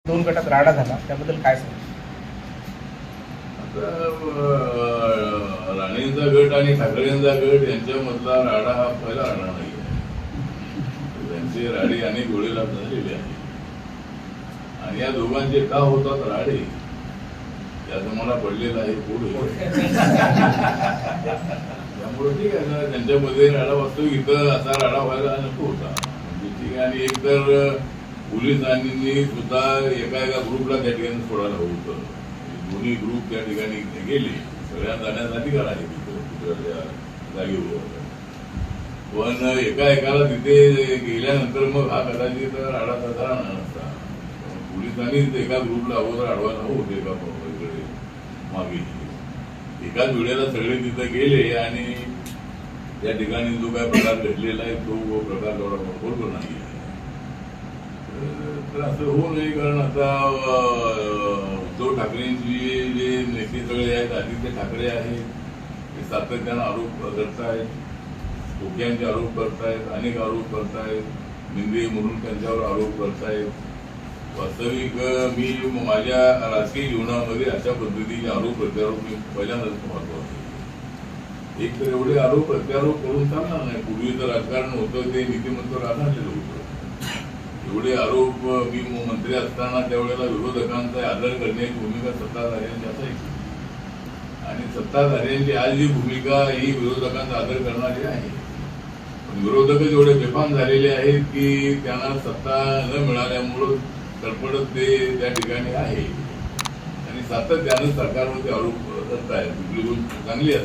दोन गटात राडा झाला, त्याबद्दल काय सांगा? आता राणेंचा गट आणि ठाकरेंचा गट यांच्यामधला राडा हा पहिला राडा नाही आहे. त्यांचे राडे अनेक वेळेला झालेले आहेत आणि या दोघांचे का होतात राडे याचा मला पडलेला आहे पुढे. त्यामुळे ठीक आहे ना, त्यांच्यामध्ये राडा वास्तविक इथं असा राडा व्हायला नको होता. म्हणजे ठीक आहे. आणि एक तर पोलिसांनी सुद्धा एका ग्रुपला त्या ठिकाणी सोडायला हवं होतं. दोन्ही ग्रुप त्या ठिकाणी गेले, सगळ्या जाण्याचा अधिकार आहे तिथं जागेवर. पण एकाला तिथे गेल्यानंतर मग हा कदाचित राडा तसा राहणार नसता. पोलिसांनीच एका ग्रुपला अगोदर अडवायला हवं होते एका इकडे मागे. एकाच वेळेला सगळे तिथे गेले आणि त्या ठिकाणी जो काय प्रकार घडलेला आहे तो प्रकार तेवढा बरोबर नाही आहे. तर असं होऊ नये, कारण आता उद्धव ठाकरेंची जे नेते सगळे आहेत, आदित्य ठाकरे आहेत, ते सातत्यानं आरोप करतायत, धोक्यांचे आरोप करतायत, अनेक आरोप करतायत, निंदे म्हणून त्यांच्यावर आरोप करतायत. वास्तविक मी माझ्या राजकीय जीवनामध्ये अशा पद्धतीचे आरोप प्रत्यारोप मी पहिल्यांदाच पाहतो. एक तर एवढे आरोप प्रत्यारोप करून चालणार नाही. पूर्वीचं राजकारण होतं ते नीतिमंत राहणारलेलं होतं. एवढे आरोप मी मंत्री असताना त्यावेळेला विरोधकांचा आदर करण्याची भूमिका सत्ताधाऱ्यांची असायची आणि सत्ताधाऱ्यांची आज जी भूमिका ही विरोधकांचा आदर करणारी आहे. पण विरोधकच एवढे बेफाम झालेले आहेत की त्यांना सत्ता न मिळाल्यामुळं तडफडत ते त्या ठिकाणी आहे आणि सातत्यानं सरकारवर ते आरोप करतायत. कुठली गोष्ट चांगली असते